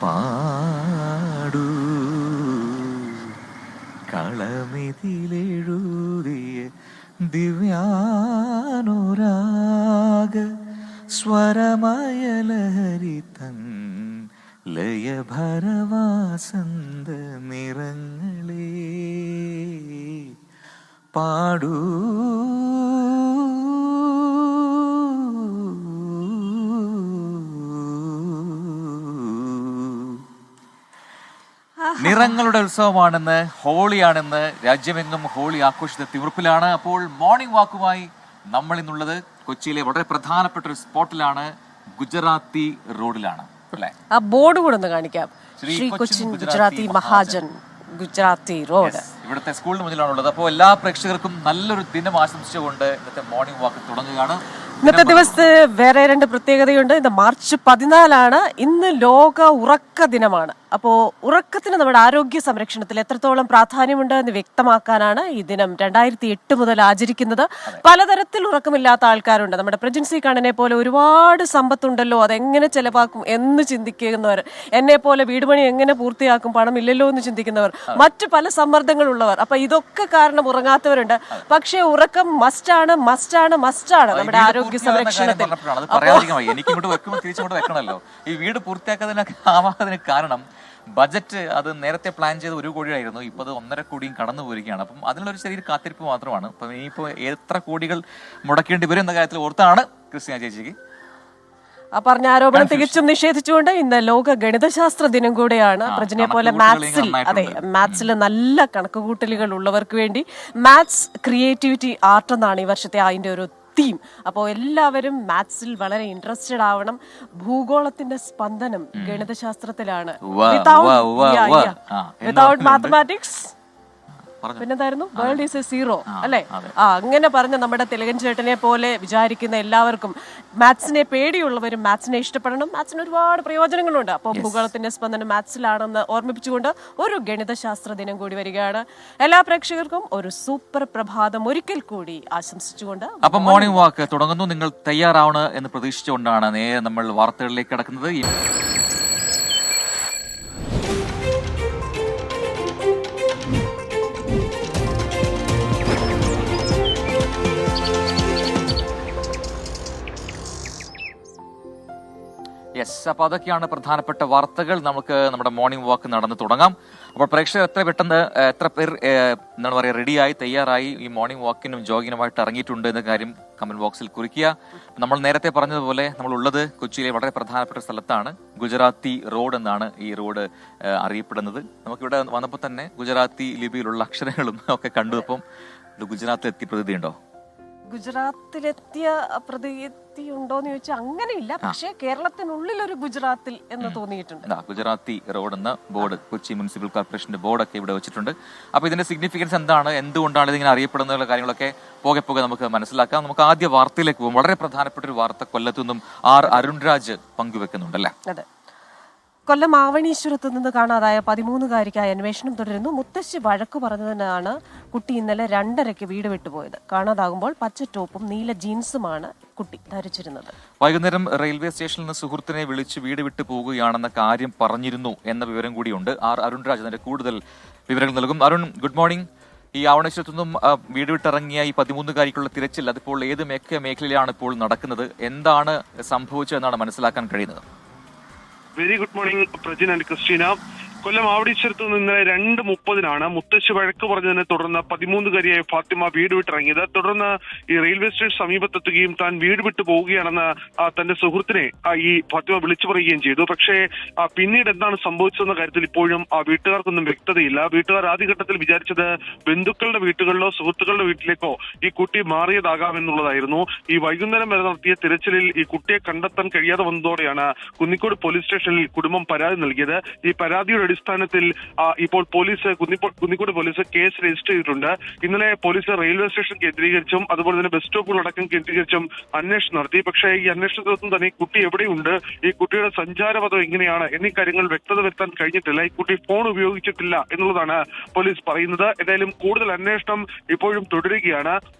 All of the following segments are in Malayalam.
പാടൂ കളമിതിലെഴുതിയ ദിവ്യാനുരാഗ സ്വരമയലഹരി തൻ ലയഭരവാസന്ത നിറങ്ങളേ പാടൂ നിറങ്ങളുടെ ഉത്സവമാണെന്ന്, ഹോളിയാണെന്ന്, രാജ്യമെങ്ങും ഹോളി ആഘോഷത്തെ തിമിർപ്പിലാണ്. അപ്പോൾ മോർണിംഗ് വാക്കുമായി നമ്മൾ ഇന്നുള്ളത് കൊച്ചിയിലെ വളരെ പ്രധാനപ്പെട്ട ഒരു സ്പോട്ടിലാണ്, ഗുജറാത്തി റോഡിലാണ് അല്ലേ? ആ ബോർഡ് കൂടെ ഒന്ന് കാണിക്കാം. ശ്രീ കൊച്ചിൻ ഗുജറാത്തി മഹാജൻ ഗുജറാത്തി റോഡ് ഇവിടുത്തെ സ്കൂളിന് മുന്നിലാണുള്ളത്. അപ്പോൾ എല്ലാ പ്രേക്ഷകർക്കും നല്ലൊരു ദിനം ആശംസിച്ചുകൊണ്ട് ഇന്നത്തെ മോർണിംഗ് വാക്ക് തുടങ്ങുകയാണ്. ഇന്നത്തെ ദിവസത്തെ വേറെ രണ്ട് പ്രത്യേകതയുണ്ട്. ഇന്ന് മാർച്ച് 14 ഇന്ന് ലോക ഉറക്ക ദിനമാണ്. അപ്പോൾ ഉറക്കത്തിന് നമ്മുടെ ആരോഗ്യ സംരക്ഷണത്തിൽ എത്രത്തോളം പ്രാധാന്യമുണ്ട് എന്ന് വ്യക്തമാക്കാനാണ് ഈ ദിനം 2008 മുതൽ ആചരിക്കുന്നത്. പലതരത്തിൽ ഉറക്കമില്ലാത്ത ആൾക്കാരുണ്ട്. നമ്മുടെ പ്രജൻസി കണ്ണനെ പോലെ ഒരുപാട് സമ്പത്തുണ്ടല്ലോ, അതെങ്ങനെ ചെലവാക്കും എന്ന് ചിന്തിക്കുന്നവർ, എന്നെ പോലെ വീടുപണി എങ്ങനെ പൂർത്തിയാക്കും, പണമില്ലല്ലോ എന്ന് ചിന്തിക്കുന്നവർ, മറ്റു പല സമ്മർദ്ദങ്ങളുള്ളവർ. അപ്പൊ ഇതൊക്കെ കാരണം ഉറങ്ങാത്തവരുണ്ട്. പക്ഷേ ഉറക്കം മസ്റ്റാണ് നമ്മുടെ ആരോഗ്യ സംരക്ഷണത്തിൽ. എനിക്കിങ്ങോട്ട് വെക്കുമ്പോൾ തിരിച്ചിങ്ങോട്ട് വെക്കണമല്ലോ. ഈ വീട് പൂർത്തിയാക്കാതിനൊക്കെ ആവാത്തതിന് കാരണം ബജറ്റ് അത് നേരത്തെ പ്ലാൻ ചെയ്ത് 1 കോടിയായിരുന്നു, ഇപ്പൊ അത് 1.5 കോടിയും കടന്നു പോയിരിക്കുകയാണ്. അപ്പം അതിനുള്ളൊരു ചെറിയ കാത്തിരിപ്പ് മാത്രമാണ്. അപ്പം ഇനിയിപ്പോൾ എത്ര കോടികൾ മുടക്കേണ്ടി വരും എന്ന കാര്യത്തിൽ ഓർത്താണ് ക്രിസ്ത്യാന ചേച്ചിക്ക്. ആ പറഞ്ഞ ആരോപണം തികച്ചും നിഷേധിച്ചുകൊണ്ട് ഇന്ന് ലോക ഗണിതശാസ്ത്ര ദിനം കൂടെയാണ്. പ്രജനെ പോലെ മാത്സിൽ നല്ല കണക്കുകൂട്ടലുകൾ ഉള്ളവർക്ക് വേണ്ടി മാത്സ് ക്രിയേറ്റിവിറ്റി ആർട്ട് എന്നാണ് ഈ വർഷത്തെ അതിന്റെ ഒരു തീം. അപ്പോൾ എല്ലാവരും മാത്സിൽ വളരെ ഇൻട്രസ്റ്റഡ് ആവണം. ഭൂഗോളത്തിന്റെ സ്പന്ദനം ഗണിതശാസ്ത്രത്തിലാണ്. വിതൗട്ട് മാത്തമാറ്റിക്സ് പിന്നെന്തായിരുന്നു? വേൾഡ് ഈസ് എ സീറോ അല്ലെ? അങ്ങനെ പറഞ്ഞ നമ്മുടെ തിലകൻ ചേട്ടനെ പോലെ വിചാരിക്കുന്ന എല്ലാവർക്കും, മാത്സിനെ പേടിയുള്ളവരും മാത്സിനെ ഇഷ്ടപ്പെടണം. മാത്സിന് ഒരുപാട് പ്രയോജനങ്ങളുണ്ട്. അപ്പോൾ ഭൂഗോളത്തിന്റെ സ്പന്ദനം മാത്സിലാണെന്ന് ഓർമ്മിപ്പിച്ചുകൊണ്ട് ഒരു ഗണിതശാസ്ത്ര ദിനം കൂടി വരികയാണ്. എല്ലാ പ്രേക്ഷകർക്കും ഒരു സൂപ്പർ പ്രഭാതം ഒരിക്കൽ കൂടി ആശംസിച്ചുകൊണ്ട് അപ്പൊ മോർണിംഗ് വാക്ക് തുടങ്ങുന്നു. നിങ്ങൾ തയ്യാറാവണം എന്ന് പ്രതീക്ഷിച്ചുകൊണ്ടാണ് നേരെ നമ്മൾ വാർത്തകളിലേക്ക് കടക്കുന്നത്. അപ്പൊ അതൊക്കെയാണ് പ്രധാനപ്പെട്ട വാർത്തകൾ. നമുക്ക് നമ്മുടെ മോർണിംഗ് വാക്ക് നടന്ന് തുടങ്ങാം. അപ്പോൾ പ്രേക്ഷകർ എത്ര പേർ എന്താണ് പറയുക, റെഡിയായി തയ്യാറായി ഈ മോർണിംഗ് വാക്കിനും ജോഗിനുമായിട്ട് ഇറങ്ങിയിട്ടുണ്ട് എന്ന കാര്യം കമന്റ് ബോക്സിൽ കുറിക്കുക. നമ്മൾ നേരത്തെ പറഞ്ഞതുപോലെ നമ്മൾ ഉള്ളത് കൊച്ചിയിലെ വളരെ പ്രധാനപ്പെട്ട സ്ഥലത്താണ്. ഗുജറാത്തി റോഡ് എന്നാണ് ഈ റോഡ് അറിയപ്പെടുന്നത്. നമുക്കിവിടെ വന്നപ്പോൾ തന്നെ ഗുജറാത്തി ലിപിയിലുള്ള അക്ഷരങ്ങളും ഒക്കെ കണ്ടു. അപ്പം ഗുജറാത്തിൽ എത്തി പ്രതീതിയുണ്ടോ? ഗുജറാത്തിലെത്തിയ പ്രതീതി ഉണ്ടോന്ന് ചോദിച്ചാൽ അങ്ങനെയില്ല. പക്ഷേ കേരളത്തിനുള്ളിൽ ഒരു ഗുജറാത്തിൽ എന്ന് തോന്നിയിട്ടുണ്ട്. ഗുജറാത്തി റോഡ് എന്ന ബോർഡ് കൊച്ചി മുനിസിപ്പൽ കോർപ്പറേഷന്റെ ബോർഡൊക്കെ ഇവിടെ വെച്ചിട്ടുണ്ട്. അപ്പൊ ഇതിന്റെ സിഗ്നിഫിക്കൻസ് എന്താണ്, എന്തുകൊണ്ടാണ് ഇതിങ്ങനെ അറിയപ്പെടുന്ന കാര്യങ്ങളൊക്കെ പോകെ നമുക്ക് മനസ്സിലാക്കാം. നമുക്ക് ആദ്യ വാർത്തയിലേക്ക് പോകും. വളരെ പ്രധാനപ്പെട്ട ഒരു വാർത്ത കൊല്ലത്തു നിന്നും അരുൺരാജ് പങ്കുവെക്കുന്നുണ്ടല്ലേ? അതെ, കൊല്ലം ആവണീശ്വരത്ത് നിന്ന് കാണാതായ 13-കാരിക്കായി അന്വേഷണം തുടരുന്നു. മുത്തശ്ശി വഴക്കു പറഞ്ഞതിനാണ് കുട്ടി ഇന്നലെ 2:30 വീട് വിട്ടുപോയത്. കാണാതാകുമ്പോൾ പച്ച ടോപ്പും നീല ജീൻസുമാണ് കുട്ടി ധരിച്ചിരുന്നത്. വൈകുന്നേരം റെയിൽവേ സ്റ്റേഷനിൽ നിന്ന് സുഹൃത്തിനെ വിളിച്ച് വീട് വിട്ടു പോകുകയാണെന്ന കാര്യം പറഞ്ഞിരുന്നു എന്ന വിവരം കൂടിയുണ്ട്. അരുൺരാജ് അതിന്റെ കൂടുതൽ വിവരങ്ങൾ നൽകും. Arun, good morning. ഈ ആവണീശ്വരത്തു നിന്നും വീട് വിട്ടിറങ്ങിയ ഈ 13-കാരിക്കുള്ള തിരച്ചിൽ അതിപ്പോൾ ഏത് മേഖലയിലാണ് ഇപ്പോൾ നടക്കുന്നത്? എന്താണ് സംഭവിച്ചതെന്നാണ് മനസ്സിലാക്കാൻ കഴിയുന്നത്? Very good morning Prajin and Christina. Kollam ആവടിശ്ശേരത്ത് നിന്ന് 2:30 മുത്തശ്ശി വഴക്ക് പറഞ്ഞതിനെ തുടർന്ന് 13-കാരിയായ ഫാത്തിമ വീട് വിട്ടിറങ്ങിയത്. തുടർന്ന് ഈ റെയിൽവേ സ്റ്റേഷൻ സമീപത്തെത്തുകയും താൻ വീട് വിട്ടു പോവുകയാണെന്ന് തന്റെ സുഹൃത്തിനെ ഈ ഫാത്തിമ വിളിച്ചു പറയുകയും ചെയ്തു. പക്ഷേ പിന്നീട് എന്താണ് സംഭവിച്ചതെന്ന കാര്യത്തിൽ ഇപ്പോഴും വീട്ടുകാർക്കൊന്നും വ്യക്തതയില്ല. വീട്ടുകാർ ആദ്യഘട്ടത്തിൽ വിചാരിച്ചത് ബന്ധുക്കളുടെ വീട്ടുകളിലോ സുഹൃത്തുക്കളുടെ വീട്ടിലേക്കോ ഈ കുട്ടി മാറിയതാകാമെന്നുള്ളതായിരുന്നു. ഈ വൈകുന്നേരം വരെ നടത്തിയ തിരച്ചിലിൽ ഈ കുട്ടിയെ കണ്ടെത്താൻ കഴിയാതെ വന്നതോടെയാണ് കുന്നിക്കോട് പോലീസ് സ്റ്റേഷനിൽ കുടുംബം പരാതി നൽകിയത്. ഈ പരാതിയുടെ അടിസ്ഥാനത്തിൽ ഇപ്പോൾ police Kunnicode police case register ചെയ്തിട്ടുണ്ട്. ഇന്നലെ പോലീസ് റെയിൽവേ സ്റ്റേഷൻ കേന്ദ്രീകരിച്ചും അതുപോലെ തന്നെ ബസ് സ്റ്റോപ്പുകളടക്കം കേന്ദ്രീകരിച്ചും അന്വേഷണം നടത്തി. പക്ഷേ ഈ അന്വേഷണത്തിനൊന്നും തന്നെ ഈ കുട്ടി എവിടെയുണ്ട്, ഈ കുട്ടിയുടെ സഞ്ചാരപഥം എങ്ങനെയാണ് എന്നീ കാര്യങ്ങൾ വ്യക്തത വരുത്താൻ കഴിഞ്ഞിട്ടില്ല. ഈ കുട്ടി ഫോൺ ഉപയോഗിച്ചിട്ടില്ല എന്നുള്ളതാണ് പോലീസ് പറയുന്നത്. എന്തായാലും കൂടുതൽ അന്വേഷണം ഇപ്പോഴും തുടരുകയാണ്.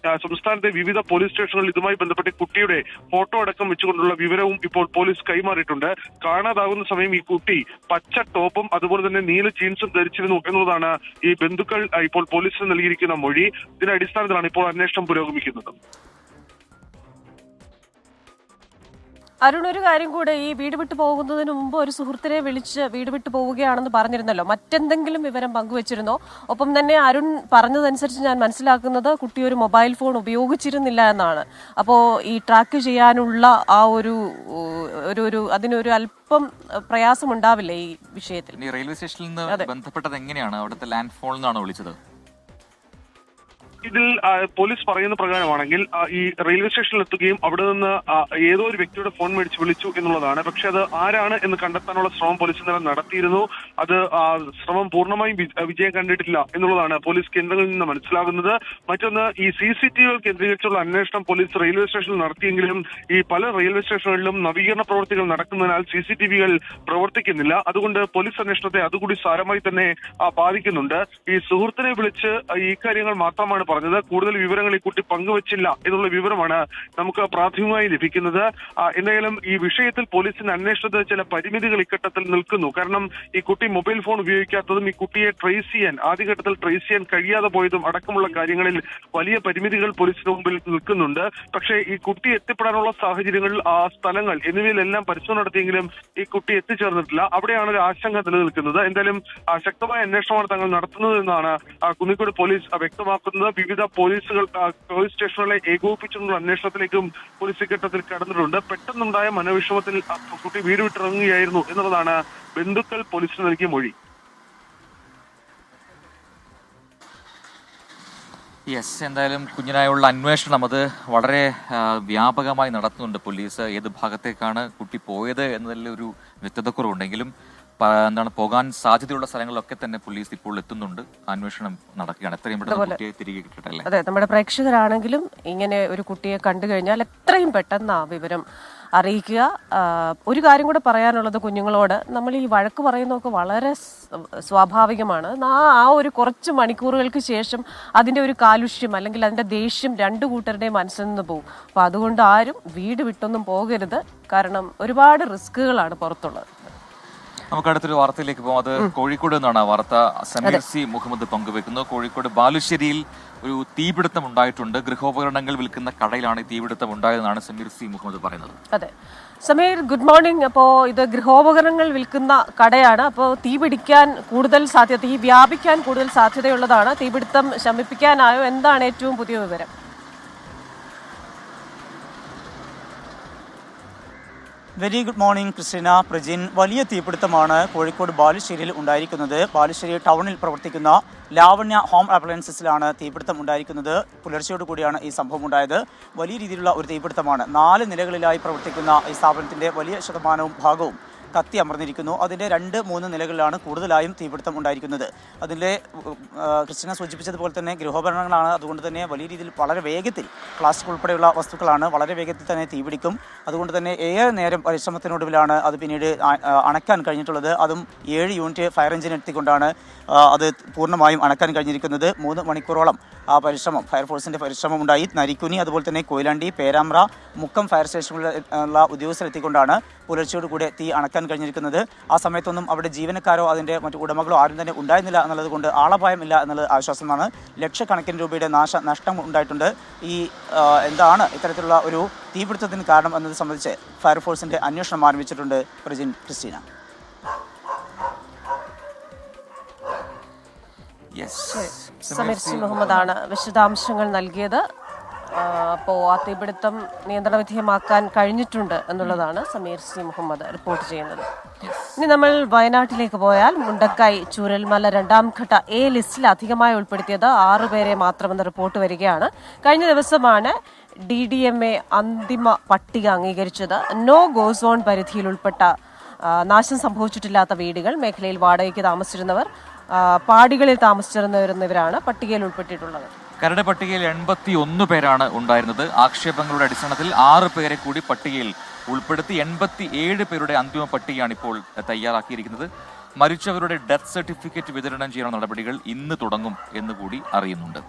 സംസ്ഥാനത്തെ വിവിധ പോലീസ് സ്റ്റേഷനുകളിൽ ഇതുമായി ബന്ധപ്പെട്ട് കുട്ടിയുടെ ഫോട്ടോ അടക്കം വെച്ചുകൊണ്ടുള്ള വിവരവും ഇപ്പോൾ പോലീസ് കൈമാറിയിട്ടുണ്ട്. കാണാതാകുന്ന സമയം ഈ കുട്ടി പച്ച ടോപ്പും അതുപോലെ തന്നെ നീല ജീൻസും ധരിച്ചിരുന്നു എന്നുള്ളതാണ് ഈ ബന്ധുക്കൾ ഇപ്പോൾ പോലീസിന് നൽകിയിരിക്കുന്ന മൊഴി. ഇതിന്റെ അടിസ്ഥാനത്തിലാണ് ഇപ്പോൾ അന്വേഷണം പുരോഗമിക്കുന്നത്. അരുൺ, ഒരു കാര്യം കൂടെ, ഈ വീട് വിട്ടു പോകുന്നതിന് മുമ്പ് ഒരു സുഹൃത്തിനെ വിളിച്ച് വീട് വിട്ടു പോവുകയാണെന്ന് പറഞ്ഞിരുന്നല്ലോ. മറ്റെന്തെങ്കിലും വിവരം പങ്കുവച്ചിരുന്നോ? ഒപ്പം തന്നെ അരുൺ പറഞ്ഞതനുസരിച്ച് ഞാൻ മനസ്സിലാക്കുന്നത് കുട്ടി ഒരു മൊബൈൽ ഫോൺ ഉപയോഗിച്ചിരുന്നില്ല എന്നാണ്. അപ്പോൾ ഈ ട്രാക്ക് ചെയ്യാനുള്ള ആ ഒരു അതിനൊരു അല്പം പ്രയാസമുണ്ടാവില്ലേ ഈ വിഷയത്തിൽ? റെയിൽവേ സ്റ്റേഷനിൽ നിന്ന് ബന്ധപ്പെട്ടത് എങ്ങനെയാണ്? അവിടുത്തെ ലാൻഡ് ഫോണിൽ നിന്നാണോ വിളിച്ചത്? ഇതിൽ പോലീസ് പറയുന്ന പ്രകാരമാണെങ്കിൽ ഈ റെയിൽവേ സ്റ്റേഷനിൽ എത്തുകയും അവിടെ നിന്ന് ഏതോ ഒരു വ്യക്തിയുടെ ഫോൺ മേടിച്ച് വിളിച്ചു എന്നുള്ളതാണ്. പക്ഷെ അത് ആരാണ് എന്ന് കണ്ടെത്താനുള്ള ശ്രമം പോലീസ് ഇന്നലെ നടത്തിയിരുന്നു. അത് ശ്രമം പൂർണ്ണമായും വിജയം കണ്ടിട്ടില്ല എന്നുള്ളതാണ് പോലീസ് കേന്ദ്രങ്ങളിൽ നിന്ന് മനസ്സിലാകുന്നത്. മറ്റൊന്ന്, ഈ CCTV കേന്ദ്രീകരിച്ചുള്ള അന്വേഷണം പോലീസ് റെയിൽവേ സ്റ്റേഷനിൽ നടത്തിയെങ്കിലും ഈ പല റെയിൽവേ സ്റ്റേഷനുകളിലും നവീകരണ പ്രവർത്തികൾ നടക്കുന്നതിനാൽ CCTV പ്രവർത്തിക്കുന്നില്ല. അതുകൊണ്ട് പോലീസ് അന്വേഷണത്തെ അതുകൂടി സാരമായി തന്നെ ബാധിക്കുന്നുണ്ട്. ഈ സുഹൃത്തിനെ വിളിച്ച് ഈ കാര്യങ്ങൾ മാത്രമാണ് പറഞ്ഞത്. കൂടുതൽ വിവരങ്ങൾ ഈ കുട്ടി പങ്കുവച്ചില്ല എന്നുള്ള വിവരമാണ് നമുക്ക് പ്രാഥമികമായി ലഭിക്കുന്നത്. എന്തായാലും ഈ വിഷയത്തിൽ പോലീസിന്റെ അന്വേഷണത്തിന് ചില പരിമിതികൾ ഇക്കട്ടത്തിൽ നിൽക്കുന്നു. കാരണം ഈ കുട്ടി മൊബൈൽ ഫോൺ ഉപയോഗിക്കാത്തതും ഈ കുട്ടിയെ ആദ്യഘട്ടത്തിൽ ട്രേസ് ചെയ്യാൻ കഴിയാതെ പോയതും അടക്കമുള്ള കാര്യങ്ങളിൽ വലിയ പരിമിതികൾ പോലീസിന് മുമ്പിൽ നിൽക്കുന്നുണ്ട്. പക്ഷേ ഈ കുട്ടി എത്തിപ്പെടാനുള്ള സാഹചര്യങ്ങൾ, സ്ഥലങ്ങൾ എന്നിവയിലെല്ലാം പരിശോധന നടത്തിയെങ്കിലും ഈ കുട്ടി എത്തിച്ചേർന്നിട്ടില്ല. അവിടെയാണ് ഒരു ആശങ്ക നിലനിൽക്കുന്നത്. എന്തായാലും ശക്തമായ അന്വേഷണമാണ് തങ്ങൾ നടത്തുന്നത് എന്നാണ് കുന്നിക്കോട് പോലീസ് വ്യക്തമാക്കുന്നത്. വിവിധ പോലീസ് സ്റ്റേഷനുകളെ ഏകോപിപ്പിച്ചുള്ള അന്വേഷണത്തിലേക്കും പോലീസ് ഘട്ടത്തിൽ കടന്നിട്ടുണ്ട്. പെട്ടെന്നുണ്ടായ മനോവിഷമത്തിൽ കുട്ടി വീട് വിട്ടിറങ്ങുകയായിരുന്നു എന്നുള്ളതാണ് ബന്ധുക്കൾ പോലീസിന് നൽകിയ മൊഴി. എന്തായാലും കുഞ്ഞിനായുള്ള അന്വേഷണം അത് വളരെ വ്യാപകമായി നടത്തുന്നുണ്ട് പോലീസ്. ഏത് ഭാഗത്തേക്കാണ് കുട്ടി പോയത് എന്നതിൽ ഒരു വ്യക്തതക്കുറവുണ്ടെങ്കിലും പോകാൻ സാധ്യതയുള്ള സ്ഥലങ്ങളിലൊക്കെ തന്നെ പോലീസ് ഇപ്പോൾ എത്തുന്നുണ്ട്. അന്വേഷണം നടക്കുകയാണ്. എത്രയും പെട്ടെന്ന് കുട്ടിയെ തിരികെ കിട്ടട്ടെ. അതെ, നമ്മുടെ പ്രേക്ഷകരാണെങ്കിലും ഇങ്ങനെ ഒരു കുട്ടിയെ കണ്ടു കഴിഞ്ഞാൽ എത്രയും പെട്ടെന്ന് ആ വിവരം അറിയിക്കുക. ഒരു കാര്യം കൂടെ പറയാനുള്ളത് കുഞ്ഞുങ്ങളോട്, നമ്മൾ ഈ വഴക്ക് പറയുന്നതൊക്കെ വളരെ സ്വാഭാവികമാണ്. ആ ഒരു കുറച്ച് മണിക്കൂറുകൾക്ക് ശേഷം അതിൻ്റെ ഒരു കാലുഷ്യം അല്ലെങ്കിൽ അതിൻ്റെ ദേഷ്യം രണ്ടു കൂട്ടരുടെയും മനസ്സിൽ നിന്ന് പോകും. അപ്പോൾ അതുകൊണ്ട് ആരും വീട് വിട്ടൊന്നും പോകരുത്. കാരണം ഒരുപാട് റിസ്കുകളാണ് പുറത്തുള്ളത്. നമുക്ക് അടുത്തൊരു വാർത്തയിലേക്ക് പോകാം. അത് കോഴിക്കോട് നിന്നാണ് വാർത്ത. സമീർ സി മുഹമ്മദ് പങ്കുവെക്കുന്നു. കോഴിക്കോട് ബാലുശ്ശേരിയിൽ ഒരു തീപിടുത്തം ഉണ്ടായിട്ടുണ്ട്. ഗൃഹോപകരണങ്ങൾ വിൽക്കുന്ന കടയിലാണ് തീപിടുത്തം ഉണ്ടായതെന്നാണ് സമീർ സി മുഹമ്മദ് പറയുന്നത്. അതെ സമീർ, ഗുഡ് മോർണിംഗ്. അപ്പോൾ ഇത് ഗൃഹോപകരണങ്ങൾ വിൽക്കുന്ന കടയാണ്. അപ്പോൾ തീ വ്യാപിക്കാൻ കൂടുതൽ സാധ്യതയുള്ളതാണ്. തീപിടുത്തം ശമിപ്പിക്കാനായോ? എന്താണ് ഏറ്റവും പുതിയ വിവരം? Very good morning Christina, Prajin. വലിയ തീപിടുത്തമാണ് കോഴിക്കോട് ബാലുശ്ശേരിയിൽ ഉണ്ടായിരിക്കുന്നത്. ബാലുശ്ശേരി ടൗണിൽ പ്രവർത്തിക്കുന്ന ലാവണ്യ ഹോം അപ്ലയൻസസിലാണ് തീപിടുത്തം ഉണ്ടായിരിക്കുന്നത്. പുലർച്ചയോട് കൂടിയാണ് ഈ സംഭവം ഉണ്ടായത്. വലിയ രീതിയിലുള്ള ഒരു തീപിടുത്തമാണ്. 4 നിലകളിലായി പ്രവർത്തിക്കുന്ന ഈ സ്ഥാപനത്തിൻ്റെ വലിയ ശതമാനവും ഭാഗവും കത്തി അമർന്നിരിക്കുന്നു. അതിൻ്റെ 2-3 നിലകളിലാണ് കൂടുതലായും തീപിടുത്തം ഉണ്ടായിരിക്കുന്നത്. അതിൻ്റെ ക്രിസ്റ്റീന സൂചിപ്പിച്ചതുപോലെ തന്നെ ഗൃഹോപകരണങ്ങളാണ്. അതുകൊണ്ട് തന്നെ വലിയ രീതിയിൽ വളരെ വേഗത്തിൽ പ്ലാസ്റ്റിക് ഉൾപ്പെടെയുള്ള വസ്തുക്കളാണ്. വളരെ വേഗത്തിൽ തന്നെ തീപിടിക്കും. അതുകൊണ്ട് തന്നെ ഏറെ നേരം പരിശ്രമത്തിനൊടുവിലാണ് അത് പിന്നീട് അണയ്ക്കാൻ കഴിഞ്ഞിട്ടുള്ളത്. അതും 7 യൂണിറ്റ് ഫയർ എഞ്ചിൻ എത്തിക്കൊണ്ടാണ് അത് പൂർണ്ണമായും അണക്കാൻ കഴിഞ്ഞിരിക്കുന്നത്. 3 മണിക്കൂറോളം ആ ഫയർഫോഴ്സിൻ്റെ പരിശ്രമം ഉണ്ടായി. നരിക്കുനി, അതുപോലെ തന്നെ കൊയിലാണ്ടി, പേരാമ്പ്ര, മുക്കം ഫയർ സ്റ്റേഷനുകളിലുള്ള ഉദ്യോഗസ്ഥരെത്തിക്കൊണ്ടാണ് പുലർച്ചയോടുകൂടി തീ അണക്കാൻ കഴിഞ്ഞിരിക്കുന്നത്. ആ സമയത്തൊന്നും അവിടെ ജീവനക്കാരോ അതിൻ്റെ മറ്റു ഉടമകളോ ആരും തന്നെ ഉണ്ടായിരുന്നില്ല എന്നുള്ളത് കൊണ്ട് ആളപായമില്ല എന്നുള്ളത് ആശ്വാസമാണ്. ലക്ഷക്കണക്കിന് രൂപയുടെ നഷ്ടം ഉണ്ടായിട്ടുണ്ട്. എന്താണ് ഇത്തരത്തിലുള്ള ഒരു തീപിടുത്തത്തിന് കാരണം എന്നത് സംബന്ധിച്ച് ഫയർഫോഴ്സിൻ്റെ അന്വേഷണം ആരംഭിച്ചിട്ടുണ്ട്. പ്രജിൻ, ക്രിസ്റ്റീന. സമീർ സി മുഹമ്മദാണ് വിശദാംശങ്ങൾ നൽകിയത്. അപ്പോൾ ആ തീപിടുത്തം നിയന്ത്രണ വിധേയമാക്കാൻ കഴിഞ്ഞിട്ടുണ്ട് എന്നുള്ളതാണ് സമീർ സി മുഹമ്മദ് റിപ്പോർട്ട് ചെയ്യുന്നത്. ഇനി നമ്മൾ വയനാട്ടിലേക്ക് പോയാൽ മുണ്ടക്കൈ ചൂരൽമല 2ാം ഘട്ട A ലിസ്റ്റിൽ അധികമായി ഉൾപ്പെടുത്തിയത് 6 പേരെ മാത്രമെന്ന് റിപ്പോർട്ട് വരികയാണ്. കഴിഞ്ഞ ദിവസമാണ് DDMA അന്തിമ പട്ടിക അംഗീകരിച്ചത്. നോ ഗോ സോൺ പരിധിയിൽ ഉൾപ്പെട്ട നാശം സംഭവിച്ചിട്ടില്ലാത്ത വീടുകൾ, മേഖലയിൽ വാടകയ്ക്ക് താമസിച്ചിരുന്നവർ, പാടികളിൽ താമസിച്ചിരുന്നവരാണ് പട്ടികയിൽ ഉൾപ്പെട്ടിട്ടുള്ളത്. കരട് പട്ടികയിൽ 81 പേരാണ് ഉണ്ടായിരുന്നത്. ആക്ഷേപങ്ങളുടെ അടിസ്ഥാനത്തിൽ 6 പേരെ കൂടി പട്ടികയിൽ ഉൾപ്പെടുത്തി 87 പേരുടെ അന്തിമ പട്ടികയാണ് ഇപ്പോൾ തയ്യാറാക്കിയിരിക്കുന്നത്. മരിച്ചവരുടെ ഡെത്ത് സർട്ടിഫിക്കറ്റ് വിതരണം ചെയ്യുന്ന നടപടികൾ ഇന്ന് തുടങ്ങും എന്ന് കൂടി അറിയുന്നുണ്ട്.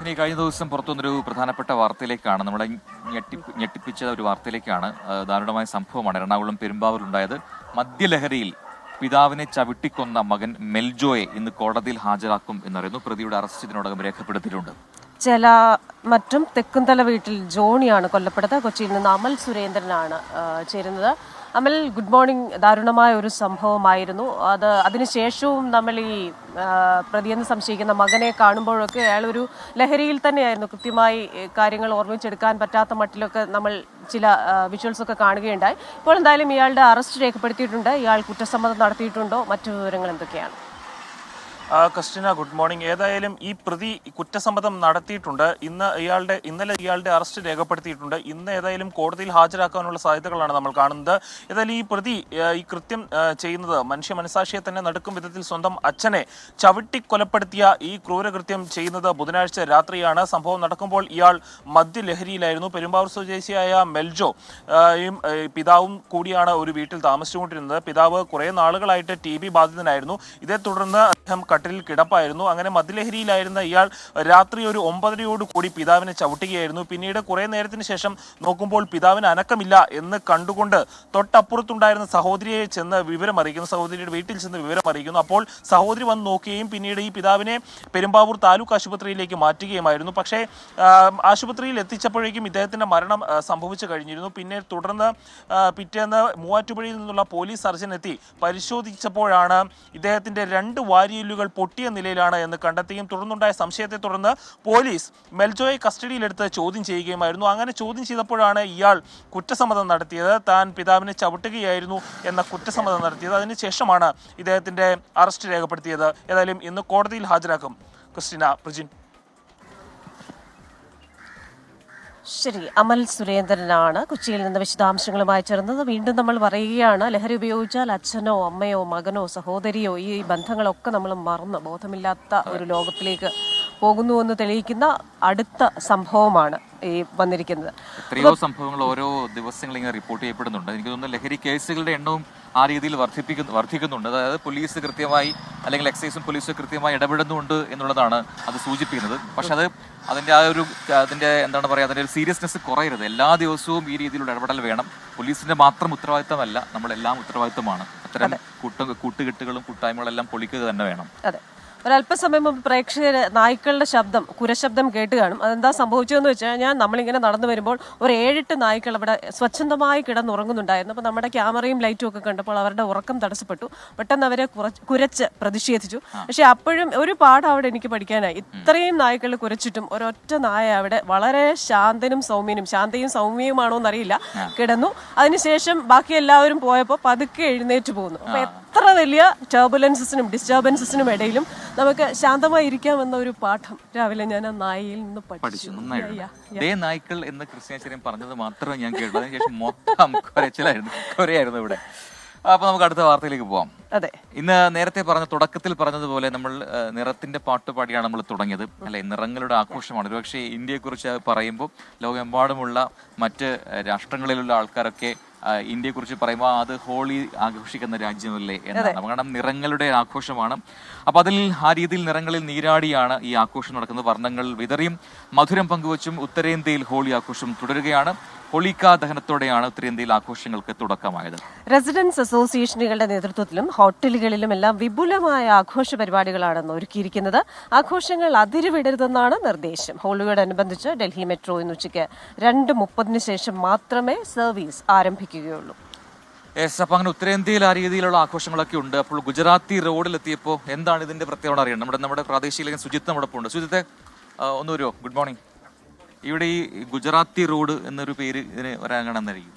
ഇനി കഴിഞ്ഞ ദിവസം പുറത്തുവന്നൊരു പ്രധാനപ്പെട്ട വാർത്തയിലേക്കാണ്, നമ്മളെ ഞെട്ടിപ്പിച്ച ഒരു വാർത്തയിലേക്കാണ്. ദാരുണമായ സംഭവമാണ് എറണാകുളം പെരുമ്പാവൂരിലുണ്ടായത്. മദ്യലഹരിയിൽ പിതാവിനെ ചവിട്ടിക്കൊന്ന മകൻ മെൽജോയെ ഇന്ന് കോടതിയിൽ ഹാജരാക്കും എന്നറിയുന്നു. പ്രതിയുടെ അറസ്റ്റ് ഇതിനോടകം രേഖപ്പെടുത്തിയിട്ടുണ്ട്. മറ്റും തെക്കുംതല വീട്ടിൽ ജോണിയാണ് കൊല്ലപ്പെട്ടത്. കൊച്ചിയിൽ നിന്ന് അമൽ സുരേന്ദ്രനാണ് ചേരുന്നത്. അമൽ, ഗുഡ് മോർണിംഗ്. ദാരുണമായ ഒരു സംഭവമായിരുന്നു. അതിനുശേഷവും നമ്മൾ ഈ പ്രതിയെന്ന് സംശയിക്കുന്ന മകനെ കാണുമ്പോഴൊക്കെ അയാൾ ഒരു ലഹരിയിൽ തന്നെയായിരുന്നു. കൃത്യമായി കാര്യങ്ങൾ ഓർമ്മിച്ചെടുക്കാൻ പറ്റാത്ത മട്ടിലൊക്കെ നമ്മൾ ചില വിഷ്വൽസ് ഒക്കെ കാണുകയുണ്ടായി. ഇപ്പോൾ എന്തായാലും ഇയാളുടെ അറസ്റ്റ് രേഖപ്പെടുത്തിയിട്ടുണ്ട്. ഇയാൾ കുറ്റസമ്മതം നടത്തിയിട്ടുണ്ടോ? മറ്റു വിവരങ്ങൾ എന്തൊക്കെയാണ്? Christina, good morning. ഏതായാലും ഈ പ്രതി കുറ്റസമ്മതം നടത്തിയിട്ടുണ്ട്. ഇന്നലെ ഇയാളുടെ അറസ്റ്റ് രേഖപ്പെടുത്തിയിട്ടുണ്ട്. ഇന്ന് ഏതായാലും കോടതിയിൽ ഹാജരാക്കാനുള്ള സാധ്യതകളാണ് നമ്മൾ കാണുന്നത്. ഏതായാലും ഈ പ്രതി ഈ കൃത്യം ചെയ്യുന്നത് മനുഷ്യ മനസാക്ഷിയെ തന്നെ നടുക്കും വിധത്തിൽ സ്വന്തം അച്ഛനെ ചവിട്ടി കൊലപ്പെടുത്തിയ ഈ ക്രൂരകൃത്യം ചെയ്യുന്നത് ബുധനാഴ്ച രാത്രിയാണ്. സംഭവം നടക്കുമ്പോൾ ഇയാൾ മദ്യലഹരിയിലായിരുന്നു. പെരുമ്പാവൂർ സ്വദേശിയായ മെൽജോ പിതാവും കൂടിയാണ് ഒരു വീട്ടിൽ താമസിച്ചുകൊണ്ടിരുന്നത്. പിതാവ് കുറേ നാളുകളായിട്ട് TB ബാധിതനായിരുന്നു. ഇതേ തുടർന്ന് അദ്ദേഹം കട്ടിലിൽ കിടപ്പായിരുന്നു. അങ്ങനെ മദ്യലഹരിയിലായിരുന്ന ഇയാൾ രാത്രി ഒരു 9:30 കൂടി പിതാവിനെ ചവിട്ടുകയായിരുന്നു. പിന്നീട് കുറെ നേരത്തിന് ശേഷം നോക്കുമ്പോൾ പിതാവിന് അനക്കമില്ല എന്ന് കണ്ടുകൊണ്ട് തൊട്ടപ്പുറത്തുണ്ടായിരുന്ന സഹോദരിയെ ചെന്ന് വിവരമറിയിക്കുന്നു. സഹോദരിയുടെ വീട്ടിൽ ചെന്ന് വിവരമറിയിക്കുന്നു. അപ്പോൾ സഹോദരി വന്ന് നോക്കുകയും പിന്നീട് ഈ പിതാവിനെ പെരുമ്പാവൂർ താലൂക്ക് ആശുപത്രിയിലേക്ക് മാറ്റുകയുമായിരുന്നു. പക്ഷേ ആശുപത്രിയിൽ എത്തിച്ചപ്പോഴേക്കും ഇദ്ദേഹത്തിന്റെ മരണം സംഭവിച്ചു കഴിഞ്ഞിരുന്നു. പിന്നെ തുടർന്ന് പിറ്റേന്ന് മൂവാറ്റുപുഴയിൽ നിന്നുള്ള പോലീസ് സർജൻ എത്തി പരിശോധിച്ചപ്പോഴാണ് ഇദ്ദേഹത്തിന്റെ 2 വാരിയെല്ലുകൾ പൊട്ടിയ നിലയിലാണ് എന്ന് കണ്ടെത്തുകയും തുടർന്നുണ്ടായ സംശയത്തെ തുടർന്ന് പോലീസ് മെൽജോയെ കസ്റ്റഡിയിലെടുത്ത് ചോദ്യം ചെയ്യുകയുമായിരുന്നു. അങ്ങനെ ചോദ്യം ചെയ്തപ്പോഴാണ് ഇയാൾ കുറ്റസമ്മതം നടത്തിയത്. താൻ പിതാവിനെ ചവിട്ടുകയായിരുന്നു എന്ന കുറ്റസമ്മതം നടത്തിയത്. അതിനുശേഷമാണ് ഇദ്ദേഹത്തിന്റെ അറസ്റ്റ് രേഖപ്പെടുത്തിയത്. ഏതായാലും ഇന്ന് കോടതിയിൽ ഹാജരാക്കും. ക്രിസ്റ്റീന, പ്രജിൻ. ശരി, അമൽ സുരേന്ദ്രനാണ് കൊച്ചിയിൽ നിന്ന് വിശദാംശങ്ങളുമായി ചേർന്നത്. വീണ്ടും നമ്മൾ പറയുകയാണ്, ലഹരി ഉപയോഗിച്ചാൽ അച്ഛനോ അമ്മയോ മകനോ സഹോദരിയോ ഈ ബന്ധങ്ങളൊക്കെ നമ്മൾ മറന്ന് ബോധമില്ലാത്ത ഒരു ലോകത്തിലേക്ക് പോകുന്നുവെന്ന് തെളിയിക്കുന്ന അടുത്ത സംഭവമാണ് ഈ വന്നിരിക്കുന്നത്. എത്രയോ സംഭവങ്ങൾ ഓരോ ദിവസങ്ങളിൽ ഇങ്ങനെ റിപ്പോർട്ട് ചെയ്യപ്പെടുന്നുണ്ട്. എനിക്ക് തോന്നുന്നു ലഹരി കേസുകളുടെ എണ്ണവും ആ രീതിയിൽ വർദ്ധിക്കുന്നുണ്ട്. അതായത് പോലീസ് കൃത്യമായി അല്ലെങ്കിൽ എക്സൈസും പോലീസും കൃത്യമായി ഇടപെടുന്നുണ്ട് എന്നുള്ളതാണ് അത് സൂചിപ്പിക്കുന്നത്. പക്ഷെ അതിന്റെ എന്താണ് പറയുക, അതിന്റെ ഒരു സീരിയസ്നെസ് കുറയരുത്. എല്ലാ ദിവസവും ഈ രീതിയിലുള്ള ഇടപെടൽ വേണം. പോലീസിന്റെ മാത്രം ഉത്തരവാദിത്തമല്ല, നമ്മളെല്ലാം ഉത്തരവാദിത്തമാണ്. അത്തരം കൂട്ടുകെട്ടുകളും കൂട്ടായ്മകളെല്ലാം പൊളിക്കുക തന്നെ വേണം. അതെ, ഒരല്പസമയം മുമ്പ് പ്രേക്ഷകർ നായ്ക്കളുടെ ശബ്ദം, കുരശബ്ദം കേട്ട് കാണും. അതെന്താ സംഭവിച്ചതെന്ന് വെച്ച് കഴിഞ്ഞാൽ നമ്മളിങ്ങനെ നടന്നു വരുമ്പോൾ ഒരു 7-8 നായ്ക്കൾ അവിടെ സ്വച്ഛന്തമായി കിടന്നുറങ്ങുന്നുണ്ടായിരുന്നു. അപ്പോൾ നമ്മുടെ ക്യാമറയും ലൈറ്റും ഒക്കെ കണ്ടപ്പോൾ അവരുടെ ഉറക്കം തടസ്സപ്പെട്ടു. പെട്ടെന്ന് അവരെ കുരച്ച് പ്രതിഷേധിച്ചു. പക്ഷെ അപ്പോഴും ഒരു പാഠം അവിടെ എനിക്ക് പഠിക്കാനായി. ഇത്രയും നായ്ക്കൾ കുരച്ചിട്ടും ഒരൊറ്റ നായ അവിടെ വളരെ ശാന്തയും സൗമ്യവുമാണോ എന്നറിയില്ല കിടന്നു. അതിനുശേഷം ബാക്കി എല്ലാവരും പോയപ്പോൾ പതുക്കെ എഴുന്നേറ്റ് പോകുന്നു. അപ്പൊ എത്ര വലിയ ടർബുലൻസസിനും ഡിസ്റ്റർബൻസസിനും ഇടയിലും നമുക്ക് ശാന്തമായി ഇരിക്കാമെന്ന ഒരു പാഠം രാവിലെ ഞാൻ ആ നായയിൽ നിന്ന് പഠിച്ചു. നായ്ക്കൾ എന്ന് ക്രിസ്ത്യാനിച്ചേരും പറഞ്ഞത് മാത്രമേ ഞാൻ കേട്ടു. അതിനുശേഷം മൊത്തം കൊരയായിരുന്നു ഇവിടെ. അപ്പൊ നമുക്ക് അടുത്ത വാർത്തയിലേക്ക് പോവാം. അതെ, ഇന്ന് നേരത്തെ തുടക്കത്തിൽ പറഞ്ഞതുപോലെ നമ്മൾ നിറത്തിന്റെ പാട്ടുപാടിയാണ് നമ്മൾ തുടങ്ങിയത്, അല്ലെ? നിറങ്ങളുടെ ആഘോഷമാണ്. ഒരുപക്ഷെ ഇന്ത്യയെ കുറിച്ച് പറയുമ്പോൾ ലോകമെമ്പാടുമുള്ള മറ്റ് രാഷ്ട്രങ്ങളിലുള്ള ആൾക്കാരൊക്കെ ഇന്ത്യയെ കുറിച്ച് പറയുമ്പോൾ അത് ഹോളി ആഘോഷിക്കുന്ന രാജ്യമല്ലേ എന്നാണ്. കാരണം നിറങ്ങളുടെ ആഘോഷമാണ്. അപ്പൊ അതിൽ ആ രീതിയിൽ നിറങ്ങളിൽ നീരാടിയാണ് ഈ ആഘോഷം നടക്കുന്നത്. വർണ്ണങ്ങൾ വിതറിയും മധുരം പങ്കുവച്ചും ഉത്തരേന്ത്യയിൽ ഹോളി ആഘോഷം തുടരുകയാണ്. ഹോളിക്ക ദഹനത്തോടെയാണ് ഉത്തരേന്ത്യയിൽ ആഘോഷങ്ങൾക്ക് തുടക്കമായത്. റെസിഡൻസ് അസോസിയേഷനുകളുടെ നേതൃത്വത്തിലും ഹോട്ടലുകളിലും എല്ലാം വിപുലമായ ആഘോഷ പരിപാടികളാണ് ഒരുക്കിയിരിക്കുന്നത്. ആഘോഷങ്ങൾ അതിരുവിടരുതെന്നാണ് നിർദ്ദേശം. ഹോളിയോടനുബന്ധിച്ച് ഡൽഹി മെട്രോ ഇന്ന് ഉച്ചയ്ക്ക് 2:30 ശേഷം മാത്രമേ സർവീസ് ആരംഭിക്കുകയുള്ളൂ. അപ്പൊ അങ്ങനെ ഉത്തരേന്ത്യയിൽ ആ രീതിയിലുള്ള ആഘോഷങ്ങളൊക്കെ ഉണ്ട്. അപ്പോൾ ഗുജറാത്തി റോഡിലെത്തിയപ്പോൾ എന്താണ് ഇതിന്റെ പ്രത്യേകത അറിയണം. നമ്മുടെ പ്രാദേശിക സുജിത്ത് നമ്മുടെ ഉണ്ട്. സുജിത്തെ ഒന്ന് വരുമോ? Good morning. ഇവിടെ ഈ ഗുജറാത്തി റോഡ് എന്നൊരു പേര് ഇതിന് വരാനാണെന്നായിരിക്കും.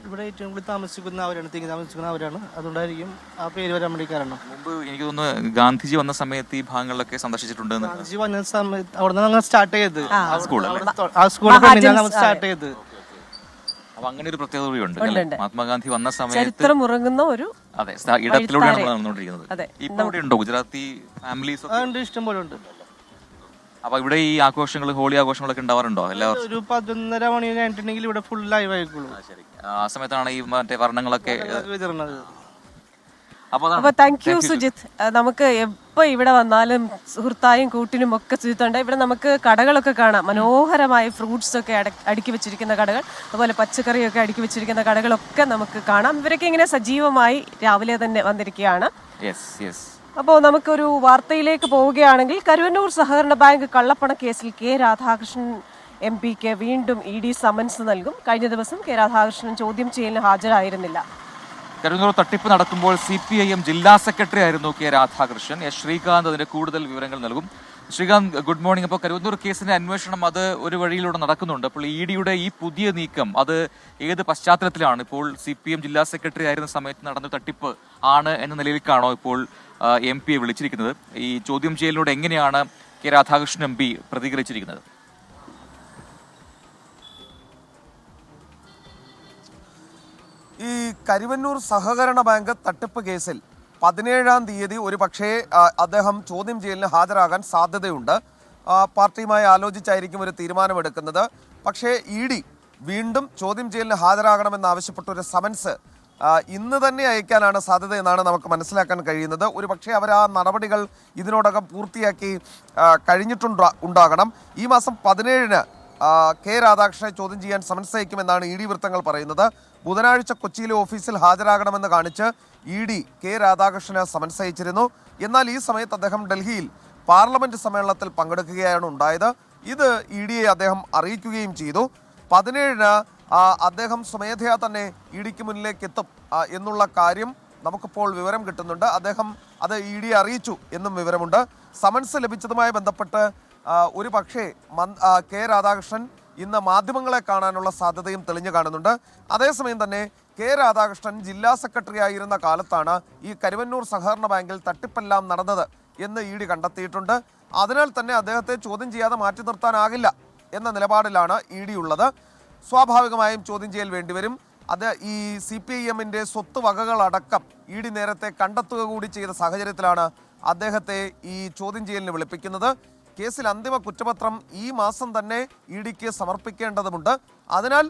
ഇവിടെ ഏറ്റവും കൂടുതൽ താമസിക്കുന്നവരാണ്, അതുകൊണ്ടായിരിക്കും ആ പേര് വരാൻ വേണ്ടി കാരണം. മുമ്പ് എനിക്ക് തോന്നുന്നു ഗാന്ധിജി വന്ന സമയത്ത് ഈ ഭാഗങ്ങളിലൊക്കെ സന്ദർശിച്ചിട്ടുണ്ട്. ഗാന്ധിജി വന്ന സമയത്ത് അവിടെ നിന്ന് സ്റ്റാർട്ട് ചെയ്ത് സ്കൂൾ സ്റ്റാർട്ട് ചെയ്ത് അപ്പൊ അങ്ങനെ ഒരു പ്രത്യേകത കൂടിയുണ്ട് ഉണ്ട്, അല്ലേ? ഉണ്ട്. മഹാത്മാഗാന്ധി വന്ന സമയത്ത് ചരിത്രം ഉറങ്ങുന്ന ഒരു അതെ ഇടത്തിലൂടെയാണ് നമ്മൾ അതെ. നടന്നുകൊണ്ടിരിക്കുന്നത്. ഇപ്പൊ ഇവിടെ ഉണ്ടോ ഗുജറാത്തി ഫാമിലീസ് ഒക്കെ? ഉണ്ട്, ഇഷ്ടം പോലെ ഉണ്ട്. അപ്പൊ ഇവിടെ ഈ ആഘോഷങ്ങൾ, ഹോളി ആഘോഷങ്ങളൊക്കെ ഉണ്ടാവാറുണ്ടോ എല്ലാവർക്കും? ഒരു 11:30 മണി കഴിഞ്ഞിട്ടുണ്ടെങ്കിൽ ഇവിടെ ഫുൾ ലൈവ് ആയിക്കോളൂ. ശരി, ആ സമയത്താണ് ഈ മറ്റേ വർണ്ണങ്ങളൊക്കെ. വിതരണത്. അപ്പൊ താങ്ക് യു സുജിത്ത്. നമുക്ക് എപ്പോ ഇവിടെ വന്നാലും സുഹൃത്തായും കൂട്ടിനും ഒക്കെ സുജിത്തുണ്ട്. ഇവിടെ നമുക്ക് കടകളൊക്കെ കാണാം, മനോഹരമായ ഫ്രൂട്ട്സ് ഒക്കെ അടുക്കി വെച്ചിരിക്കുന്ന കടകൾ, അതുപോലെ പച്ചക്കറിയൊക്കെ അടുക്കി വെച്ചിരിക്കുന്ന കടകളൊക്കെ നമുക്ക് കാണാം. ഇവരൊക്കെ ഇങ്ങനെ സജീവമായി രാവിലെ തന്നെ വന്നിരിക്കുകയാണ്. അപ്പോൾ നമുക്കൊരു വാർത്തയിലേക്ക് പോവുകയാണെങ്കിൽ, കരുവന്നൂർ സഹകരണ ബാങ്ക് കള്ളപ്പണ കേസിൽ കെ രാധാകൃഷ്ണൻ MP-ക്ക് വീണ്ടും ED സമൻസ് നൽകും. കഴിഞ്ഞ ദിവസം കെ രാധാകൃഷ്ണൻ ചോദ്യം ചെയ്യലിന് ഹാജരായിരുന്നില്ല. കരുവന്നൂർ തട്ടിപ്പ് നടക്കുമ്പോൾ CPIM ജില്ലാ സെക്രട്ടറി ആയിരുന്നു കെ രാധാകൃഷ്ണൻ. ശ്രീകാന്ത് അതിന്റെ കൂടുതൽ വിവരങ്ങൾ നൽകും. Srikanth, good morning. അപ്പോൾ കരുവന്നൂർ കേസിന്റെ അന്വേഷണം അത് ഒരു വഴിയിലൂടെ നടക്കുന്നുണ്ട്. അപ്പോൾ ED-യുടെ ഈ പുതിയ നീക്കം അത് ഏത് പശ്ചാത്തലത്തിലാണ്? ഇപ്പോൾ CPM ജില്ലാ സെക്രട്ടറി ആയിരുന്ന സമയത്ത് നടന്ന തട്ടിപ്പ് ആണ് എന്ന നിലയിലേക്കാണോ ഇപ്പോൾ MP-യെ വിളിച്ചിരിക്കുന്നത്? ഈ ചോദ്യം ചെയ്യലിലൂടെ എങ്ങനെയാണ് കെ രാധാകൃഷ്ണൻ MP പ്രതികരിച്ചിരിക്കുന്നത്? ഈ കരുവന്നൂർ സഹകരണ ബാങ്ക് തട്ടിപ്പ് കേസിൽ 17-ാം തീയതി ഒരു പക്ഷേ അദ്ദേഹം ചോദ്യം ചെയ്യലിന് ഹാജരാകാൻ സാധ്യതയുണ്ട്. പാർട്ടിയുമായി ആലോചിച്ചായിരിക്കും ഒരു തീരുമാനമെടുക്കുന്നത്. പക്ഷേ ED വീണ്ടും ചോദ്യം ചെയ്യലിന് ഹാജരാകണമെന്നാവശ്യപ്പെട്ട ഒരു സമൻസ് ഇന്ന് തന്നെ അയക്കാനാണ് സാധ്യത എന്നാണ് നമുക്ക് മനസ്സിലാക്കാൻ കഴിയുന്നത്. ഒരു പക്ഷേ അവർ ആ നടപടികൾ ഇതിനോടകം പൂർത്തിയാക്കി കഴിഞ്ഞിട്ടുണ്ടാകണം. ഈ മാസം 17-ന് കെ രാധാകൃഷ്ണനെ ചോദ്യം ചെയ്യാൻ സമൻസ് അയക്കുമെന്നാണ് ED വൃത്തങ്ങൾ പറയുന്നത്. ബുധനാഴ്ച കൊച്ചിയിലെ ഓഫീസിൽ ഹാജരാകണമെന്ന് കാണിച്ച് ED കെ രാധാകൃഷ്ണന് സമൻസ് അയച്ചിരുന്നു. എന്നാൽ ഈ സമയത്ത് അദ്ദേഹം ഡൽഹിയിൽ പാർലമെന്റ് സമ്മേളനത്തിൽ പങ്കെടുക്കുകയാണ് ഉണ്ടായത്. ഇത് ED-യെ അദ്ദേഹം അറിയിക്കുകയും ചെയ്തു. 17-ന് അദ്ദേഹം സ്വമേധയാ തന്നെ ED-ക്ക് മുന്നിലേക്ക് എത്തും എന്നുള്ള കാര്യം നമുക്കിപ്പോൾ വിവരം കിട്ടുന്നുണ്ട്. അദ്ദേഹം അത് ED-യെ അറിയിച്ചു എന്നും വിവരമുണ്ട്. സമൻസ് ലഭിച്ചതുമായി ബന്ധപ്പെട്ട് ഒരു പക്ഷേ കെ രാധാകൃഷ്ണൻ ഇന്ന് മാധ്യമങ്ങളെ കാണാനുള്ള സാധ്യതയും തെളിഞ്ഞു കാണുന്നുണ്ട്. അതേസമയം തന്നെ കെ രാധാകൃഷ്ണൻ ജില്ലാ സെക്രട്ടറി ആയിരുന്ന കാലത്താണ് ഈ കരുവന്നൂർ സഹകരണ ബാങ്കിൽ തട്ടിപ്പെല്ലാം നടന്നത് എന്ന് ED കണ്ടെത്തിയിട്ടുണ്ട്. അതിനാൽ തന്നെ അദ്ദേഹത്തെ ചോദ്യം ചെയ്യാതെ മാറ്റി നിർത്താനാകില്ല എന്ന നിലപാടിലാണ് ED ഉള്ളത്. സ്വാഭാവികമായും ചോദ്യം ചെയ്യൽ വേണ്ടിവരും. അത് ഈ CPIM-ന്റെ സ്വത്ത് വകകളടക്കം ED നേരത്തെ കണ്ടെത്തുക കൂടി ചെയ്ത സാഹചര്യത്തിലാണ് അദ്ദേഹത്തെ ഈ ചോദ്യം ചെയ്യലിന് വിളിപ്പിക്കുന്നത്. കേസിൽ അന്തിമ കുറ്റപത്രം ഈ മാസം തന്നെ ED-ക്ക് സമർപ്പിക്കേണ്ടതുണ്ട്. അതിനാൽ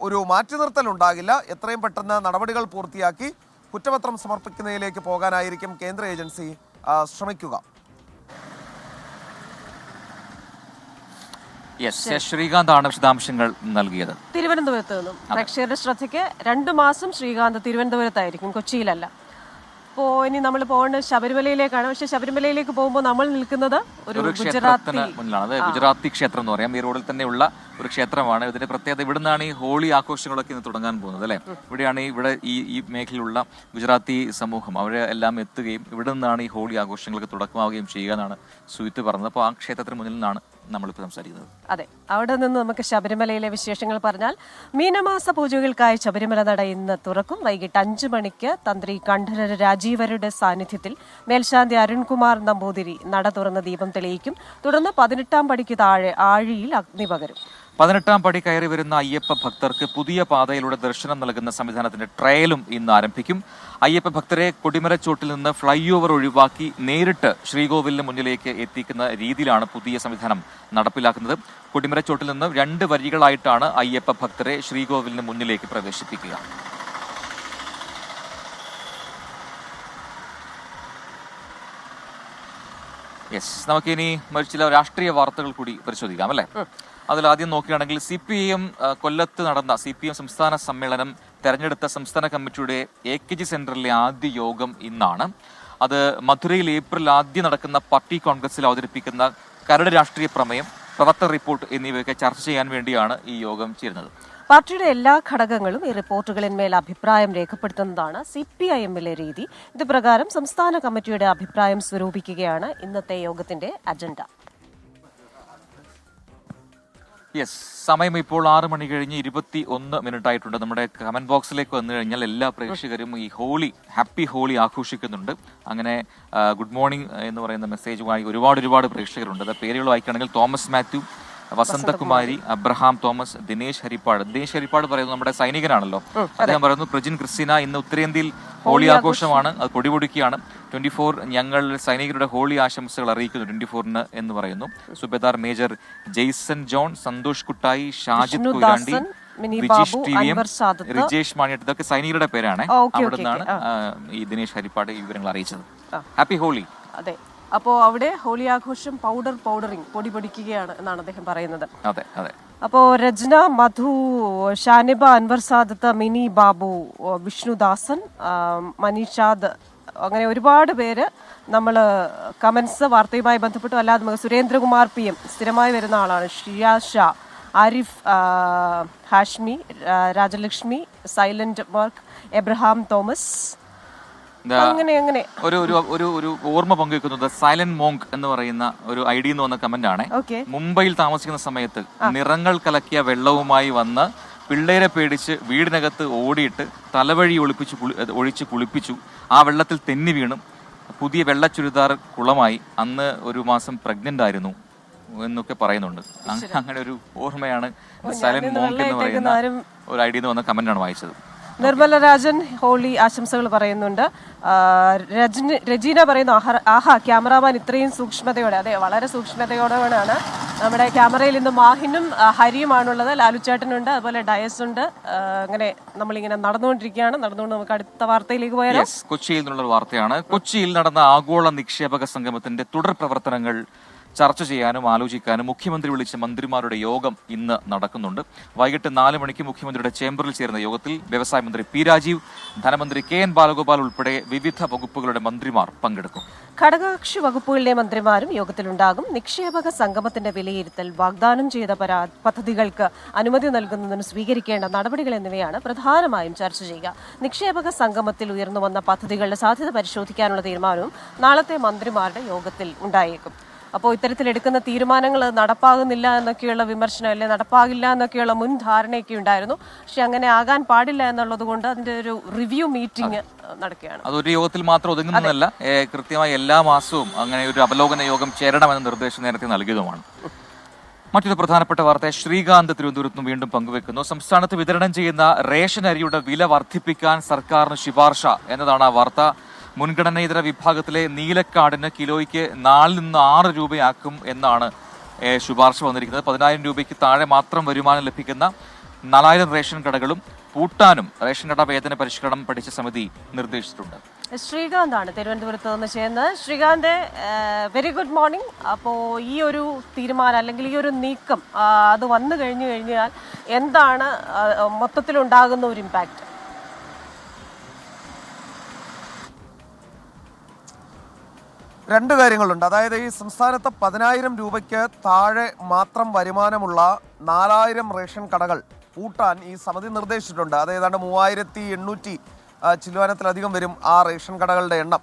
ഒരു മാറ്റി നിർത്തൽ ഉണ്ടാകില്ല. എത്രയും പെട്ടെന്ന് നടപടികൾ പൂർത്തിയാക്കി കുറ്റപത്രം സമർപ്പിക്കുന്നതിലേക്ക് പോകാനായിരിക്കും കേന്ദ്ര ഏജൻസി ശ്രമിക്കുക. ശ്രീകാന്താണ് വിശദാംശങ്ങൾ നൽകിയത് തിരുവനന്തപുരത്ത് നിന്നും. പ്രേക്ഷകരുടെ ശ്രദ്ധയ്ക്ക് 2 മാസം ശ്രീകാന്ത് തിരുവനന്തപുരത്തായിരിക്കും, കൊച്ചിയിലല്ല. അപ്പോൾ ഇനി നമ്മൾ പോകേണ്ടത് ശബരിമലയിലേക്കാണ്. പക്ഷെ ശബരിമലയിലേക്ക് പോകുമ്പോൾ നമ്മൾ നിൽക്കുന്നത് ഒരു ഗുജറാത്തി മുന്നിലാണ്. ഗുജറാത്തി ക്ഷേത്രം എന്ന് പറയാം. ഈ റോഡിൽ തന്നെയുള്ള ഒരു ക്ഷേത്രമാണ്. ഇതിന്റെ പ്രത്യേകത ഇവിടുന്നാണ് ഈ ഹോളി ആഘോഷങ്ങളൊക്കെ ഇന്ന് തുടങ്ങാൻ പോകുന്നത് അല്ലേ? ഇവിടെയാണ് ഈ മേഖലയിലുള്ള ഗുജറാത്തി സമൂഹം അവരെ എല്ലാം എത്തുകയും ഇവിടെ നിന്നാണ് ഈ ഹോളി ആഘോഷങ്ങൾക്ക് തുടക്കമാവുകയും ചെയ്യുക എന്നാണ് സുജിത്ത് പറഞ്ഞത്. അപ്പോൾ ആ ക്ഷേത്രത്തിന് മുന്നിൽ നിന്നാണ് നമ്മളിപ്പോൾ സംസാരിക്കുന്നത്. അതെ, അവിടെ നിന്ന് നമുക്ക് ശബരിമലയിലെ വിശേഷങ്ങൾ പറഞ്ഞാൽ, മീനമാസ പൂജകൾക്കായി ശബരിമല നട ഇന്ന് തുറക്കും. വൈകിട്ട് 5 മണിക്ക് തന്ത്രി കണ്ഠരര് രാജീവരുടെ സാന്നിധ്യത്തിൽ മേൽശാന്തി അരുൺകുമാർ നമ്പൂതിരി നട തുറന്ന് ദീപം തെളിയിക്കും. തുടർന്ന് 18-ാം പടിക്ക് താഴെ ആഴിയിൽ അഗ്നി പകരും. 18-ാം പടി കയറി വരുന്ന അയ്യപ്പ ഭക്തർക്ക് പുതിയ പാതയിലൂടെ ദർശനം നൽകുന്ന സംവിധാനത്തിന്റെ ട്രയലും ഇന്ന് ആരംഭിക്കും. അയ്യപ്പ ഭക്തരെ കൊടിമരച്ചോട്ടിൽ നിന്ന് ഫ്ലൈ ഓവർ ഒഴിവാക്കി നേരിട്ട് ശ്രീകോവിലിന് മുന്നിലേക്ക് എത്തിക്കുന്ന രീതിയിലാണ് പുതിയ സംവിധാനം നടപ്പിലാക്കുന്നത്. കൊടിമരച്ചോട്ടിൽ നിന്ന് 2 വരികളായിട്ടാണ് അയ്യപ്പ ഭക്തരെ ശ്രീകോവിലിന് മുന്നിലേക്ക് പ്രവേശിപ്പിക്കുക. നമുക്കിനി ചില രാഷ്ട്രീയ വാർത്തകൾ കൂടി പരിശോധിക്കാം അല്ലേ? അതിലാദ്യം നോക്കുകയാണെങ്കിൽ CPIM കൊല്ലത്ത് നടന്ന CPIM സംസ്ഥാന സമ്മേളനം തെരഞ്ഞെടുത്ത സംസ്ഥാന കമ്മിറ്റിയുടെ AKG സെന്ററിലെ ആദ്യ യോഗം ഇന്നാണ്. അത് മധുരയിൽ ഏപ്രിൽ ആദ്യം നടക്കുന്ന പാർട്ടി കോൺഗ്രസിൽ അവതരിപ്പിക്കുന്ന കരട് രാഷ്ട്രീയ പ്രമേയം, പ്രവർത്തന റിപ്പോർട്ട് എന്നിവയൊക്കെ ചർച്ച ചെയ്യാൻ വേണ്ടിയാണ് ഈ യോഗം ചേരുന്നത്. പാർട്ടിയുടെ എല്ലാ ഘടകങ്ങളും ഈ റിപ്പോർട്ടുകളിന്മേൽ അഭിപ്രായം രേഖപ്പെടുത്തുന്നതാണ് CPIM-ലെ രീതി. ഇത് പ്രകാരം സംസ്ഥാന കമ്മിറ്റിയുടെ അഭിപ്രായം സ്വരൂപിക്കുകയാണ് ഇന്നത്തെ യോഗത്തിന്റെ അജണ്ട. സമയം ഇപ്പോൾ 6 മണി കഴിഞ്ഞ് 21 ആയിട്ടുണ്ട്. നമ്മുടെ കമന്റ് ബോക്സിലേക്ക് വന്നു കഴിഞ്ഞാൽ എല്ലാ പ്രേക്ഷകരും ഈ ഹാപ്പി ഹോളി ആഘോഷിക്കുന്നുണ്ട്. അങ്ങനെ ഗുഡ് മോർണിംഗ് എന്ന് പറയുന്ന മെസ്സേജുമായി ഒരുപാട് പ്രേക്ഷകരുണ്ട്. അത് പേരുകൾ വായിക്കുകയാണെങ്കിൽ തോമസ് മാത്യു, വസന്തകുമാരി, അബ്രഹാം തോമസ്, ദിനേശ് ഹരിപ്പാട്. ദിനേശ് ഹരിപ്പാട് പറയുന്നത് നമ്മുടെ സൈനികനാണല്ലോ. അദ്ദേഹം പറയുന്നു പ്രജിൻ ക്രിസ്റ്റിന ഇന്ന് ഉത്തരേന്ത്യയിൽ ഹോളി ആഘോഷമാണ്, അത് പൊടിപൊടിക്കുകയാണ്. 24 ഞങ്ങൾ സൈനികരുടെ ഹോളി ആശംസകൾ അറിയിക്കുന്നു 24-ന് എന്ന് പറയുന്നു. Subedar major Jaison John, Santhosh Kuttayi, Shajid Kurandi, Vijeesh T V M, Rijesh Maniyatt, ഇതൊക്കെ സൈനികരുടെ പേരാണ്. അവിടെ നിന്നാണ് ഈ ദിനേശ് ഹരിപ്പാട് ഈ വിവരങ്ങൾ അറിയിച്ചത്. ഹാപ്പി ഹോളി. അതെ, അപ്പോ അവിടെ ഹോളി ആഘോഷം പൗഡറിംഗ് പൊടി പൊടിക്കുകയാണ് എന്നാണ് അദ്ദേഹം പറയുന്നത്. അതെ അതെ. അപ്പോ രചന, മധു, ഷാനിബ, അൻവർ സാദത്ത്, മിനി ബാബു, വിഷ്ണുദാസൻ, മനീഷാദ്, അങ്ങനെ ഒരുപാട് പേര് നമ്മൾ കമന്റ്സ് വാർത്തയുമായി ബന്ധപ്പെട്ടു. അല്ലാതെ സുരേന്ദ്രകുമാർ PM സ്ഥിരമായി വരുന്ന ആളാണ്. Shiya Shah, Arif, Hashmi, Rajalakshmi, silent work, Abraham Thomas, അങ്ങനെ ഒരു ഓർമ്മ പങ്കുവെക്കുന്നത് സൈലന്റ് മോങ്ക് എന്ന് പറയുന്ന ഒരു ID എന്ന് വന്ന കമന്റ് ആണ്. മുംബൈയിൽ താമസിക്കുന്ന സമയത്ത് നിറങ്ങൾ കലക്കിയ വെള്ളവുമായി വന്ന് പിള്ളേരെ പേടിച്ച് വീടിനകത്ത് ഓടിയിട്ട് തലവഴി ഒഴിച്ച് കുളിപ്പിച്ചു. ആ വെള്ളത്തിൽ തെന്നി വീണും പുതിയ വെള്ള ചുരിദാർ കുളമായി. അന്ന് 1 മാസം പ്രഗ്നന്റ് ആയിരുന്നു എന്നൊക്കെ പറയുന്നുണ്ട്. അങ്ങനെ ഒരു ഓർമ്മയാണ് സൈലന്റ് മോങ്ക് എന്ന് പറയുന്ന ഒരു ID എന്ന് വന്ന കമന്റാണ് വായിച്ചത്. നിർമ്മല രാജൻ ഹോളി ആശംസകൾ പറയുന്നുണ്ട്. രജീന പറയുന്നു ആഹാ ക്യാമറാമാൻ ഇത്രയും സൂക്ഷ്മതയോടെ. അതെ, വളരെ സൂക്ഷ്മതയോടെയാണ് നമ്മുടെ ക്യാമറയിൽ ഇന്ന് മാഹിനും ഹരിയുമാണുള്ളത്. ലാലുച്ചേട്ടനുണ്ട്, അതുപോലെ ഡയസ് ഉണ്ട്. അങ്ങനെ നമ്മളിങ്ങനെ നടന്നുകൊണ്ട് നമുക്ക് അടുത്ത വാർത്തയിലേക്ക് പോയാലോ? കൊച്ചിയിൽ നിന്നുള്ള വാർത്തയാണ്. കൊച്ചിയിൽ നടന്ന ആഗോള നിക്ഷേപക സംഗമത്തിന്റെ തുടർ പ്രവർത്തനങ്ങൾ ചർച്ച ചെയ്യാനും ആലോചിക്കാനും മുഖ്യമന്ത്രി വിളിച്ച മന്ത്രിമാരുടെ യോഗം ഇന്ന് നടക്കുന്നുണ്ട്. വൈകിട്ട് 4 മണിക്ക് മുഖ്യമന്ത്രിയുടെ ചേംബറിൽ ചേരുന്ന യോഗത്തിൽ വ്യവസായ മന്ത്രി P രാജീവ്, ധനമന്ത്രി KN ബാലഗോപാൽ ഉൾപ്പെടെ വിവിധ വകുപ്പുകളുടെ മന്ത്രിമാർ പങ്കെടുക്കും. ഘടകകക്ഷി വകുപ്പുകളിലെ മന്ത്രിമാരും യോഗത്തിലുണ്ടാകും. നിക്ഷേപക സംഗമത്തിന്റെ വിലയിരുത്തൽ, വാഗ്ദാനം ചെയ്ത പദ്ധതികൾക്ക് അനുമതി നൽകുന്നതിന് സ്വീകരിക്കേണ്ട നടപടികൾ എന്നിവയാണ് പ്രധാനമായും ചർച്ച ചെയ്യുക. നിക്ഷേപക സംഗമത്തിൽ ഉയർന്നുവന്ന പദ്ധതികളുടെ സാധ്യത പരിശോധിക്കാനുള്ള തീരുമാനവും നാളത്തെ മന്ത്രിമാരുടെ യോഗത്തിൽ ഉണ്ടായേക്കും. അപ്പോൾ ഇത്തരത്തിലെടുക്കുന്ന തീരുമാനങ്ങൾ നടപ്പാകുന്നില്ല എന്നൊക്കെയുള്ള വിമർശനം, അല്ലെ നടപ്പാകില്ല എന്നൊക്കെയുള്ള മുൻ ധാരണയൊക്കെ ഉണ്ടായിരുന്നു. പക്ഷെ അങ്ങനെ ആകാൻ പാടില്ല എന്നുള്ളത് കൊണ്ട് അതിന്റെ ഒരു റിവ്യൂ മീറ്റിംഗ് നടക്കുകയാണ്. അതൊരു യോഗത്തിൽ മാത്രം ഒതുങ്ങുന്നതല്ല, കൃത്യമായി എല്ലാ മാസവും അങ്ങനെ ഒരു അവലോകന യോഗം ചേരണമെന്ന നിർദ്ദേശം നേരത്തെ നൽകിയതുമാണ്. മറ്റൊരു പ്രധാനപ്പെട്ട വാർത്ത ശ്രീകാന്ത് തിരുവനന്തപുരത്ത് വീണ്ടും പങ്കുവെക്കുന്നു. സംസ്ഥാനത്ത് വിതരണം ചെയ്യുന്ന റേഷൻ അരിയുടെ വില വർദ്ധിപ്പിക്കാൻ സർക്കാരിന് ശുപാർശ എന്നതാണ് ആ വാർത്ത. മുൻഗണനേതര വിഭാഗത്തിലെ നീലക്കാടിന് കിലോയ്ക്ക് 4 നിന്ന് 6 രൂപയാക്കും എന്നാണ് ശുപാർശ വന്നിരിക്കുന്നത്. 10,000 രൂപയ്ക്ക് താഴെ മാത്രം വരുമാനം ലഭിക്കുന്ന 4000 റേഷൻ കടകളും പൂട്ടാനും റേഷൻ കട വേതന പരിഷ്കരണം പഠിച്ച സമിതി നിർദ്ദേശിച്ചിട്ടുണ്ട്. ശ്രീകാന്താണ് തിരുവനന്തപുരത്ത് നിന്ന് ചെയ്യുന്നത്. Srikanth, very good morning. അപ്പോൾ ഈ ഒരു തീരുമാനം അല്ലെങ്കിൽ ഈ ഒരു നീക്കം അത് വന്നു കഴിഞ്ഞാൽ എന്താണ് മൊത്തത്തിലുണ്ടാകുന്ന ഒരു ഇമ്പാക്ട്? രണ്ട് കാര്യങ്ങളുണ്ട്. അതായത് ഈ സംസ്ഥാനത്ത് 10,000 രൂപയ്ക്ക് താഴെ മാത്രം വരുമാനമുള്ള 4000 റേഷൻ കടകൾ പൂട്ടാൻ ഈ സമിതി നിർദ്ദേശിച്ചിട്ടുണ്ട്. അത് ഏതാണ്ട് 3800 ചില്ലുവാനത്തിലധികം വരും ആ റേഷൻ കടകളുടെ എണ്ണം.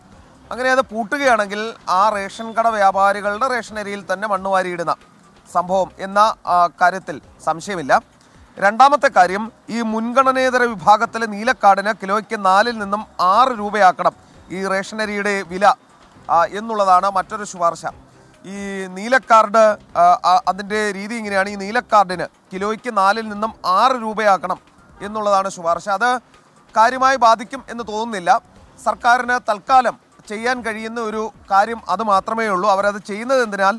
അങ്ങനെ അത് പൂട്ടുകയാണെങ്കിൽ ആ റേഷൻ കട വ്യാപാരികളുടെ റേഷൻ അരിയിൽ തന്നെ മണ്ണുവാരിയിടുന്ന സംഭവം എന്ന കാര്യത്തിൽ സംശയമില്ല. രണ്ടാമത്തെ കാര്യം, ഈ മുൻഗണനേതര വിഭാഗത്തിലെ നീലക്കാടിന് കിലോയ്ക്ക് 4 നിന്നും 6 രൂപയാക്കണം ഈ റേഷൻ അരിയുടെ വില എന്നുള്ളതാണ് മറ്റൊരു ശുപാർശ. ഈ നീലക്കാർഡ് അതിൻ്റെ രീതി ഇങ്ങനെയാണ്. ഈ നീലക്കാർഡിന് കിലോയ്ക്ക് 4 നിന്നും 6 രൂപയാക്കണം എന്നുള്ളതാണ് ശുപാർശ. അത് കാര്യമായി ബാധിക്കും എന്ന് തോന്നുന്നില്ല. സർക്കാരിന് തൽക്കാലം ചെയ്യാൻ കഴിയുന്ന ഒരു കാര്യം അത് മാത്രമേ ഉള്ളൂ. അവരത് ചെയ്യുന്നത് എന്തിനാൽ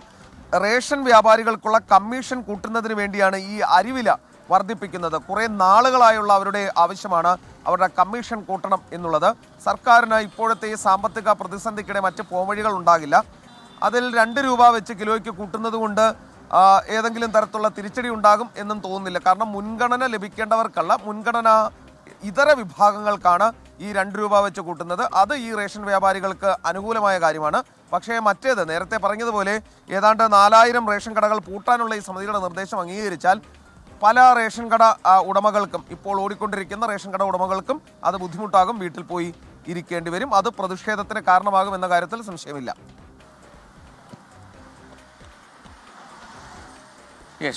റേഷൻ വ്യാപാരികൾക്കുള്ള കമ്മീഷൻ കൂട്ടുന്നതിന് വേണ്ടിയാണ് ഈ അരിവില വർദ്ധിപ്പിക്കുന്നത്. കുറേ നാളുകളായുള്ള അവരുടെ ആവശ്യമാണ് അവരുടെ കമ്മീഷൻ കൂട്ടണം എന്നുള്ളത്. സർക്കാരിന് ഇപ്പോഴത്തെ ഈ സാമ്പത്തിക പ്രതിസന്ധിക്കിടെ മറ്റ് പോംവഴികൾ ഉണ്ടാകില്ല. അതിൽ 2 രൂപ വെച്ച് കിലോയ്ക്ക് കൂട്ടുന്നത് കൊണ്ട് ഏതെങ്കിലും തരത്തിലുള്ള തിരിച്ചടി ഉണ്ടാകും എന്നും തോന്നുന്നില്ല. കാരണം മുൻഗണന ലഭിക്കേണ്ടവർക്കല്ല, മുൻഗണന ഇതര വിഭാഗങ്ങൾക്കാണ് ഈ 2 രൂപ വെച്ച് കൂട്ടുന്നത്. അത് ഈ റേഷൻ വ്യാപാരികൾക്ക് അനുകൂലമായ കാര്യമാണ്. പക്ഷേ മറ്റേത് നേരത്തെ പറഞ്ഞതുപോലെ ഏതാണ്ട് 4000 റേഷൻ കടകൾ പൂട്ടാനുള്ള ഈ സമിതിയുടെ നിർദ്ദേശം അംഗീകരിച്ചാൽ പല റേഷൻ കട ഉടമകൾക്കും, ഇപ്പോൾ ഓടിക്കൊണ്ടിരിക്കുന്ന റേഷൻ കട ഉടമകൾക്കും അത് ബുദ്ധിമുട്ടാകും. വീട്ടിൽ പോയി ഇരിക്കേണ്ടി വരും. അത് പ്രതിഷേധത്തിന് കാരണമാകും എന്ന കാര്യത്തിൽ സംശയമില്ല.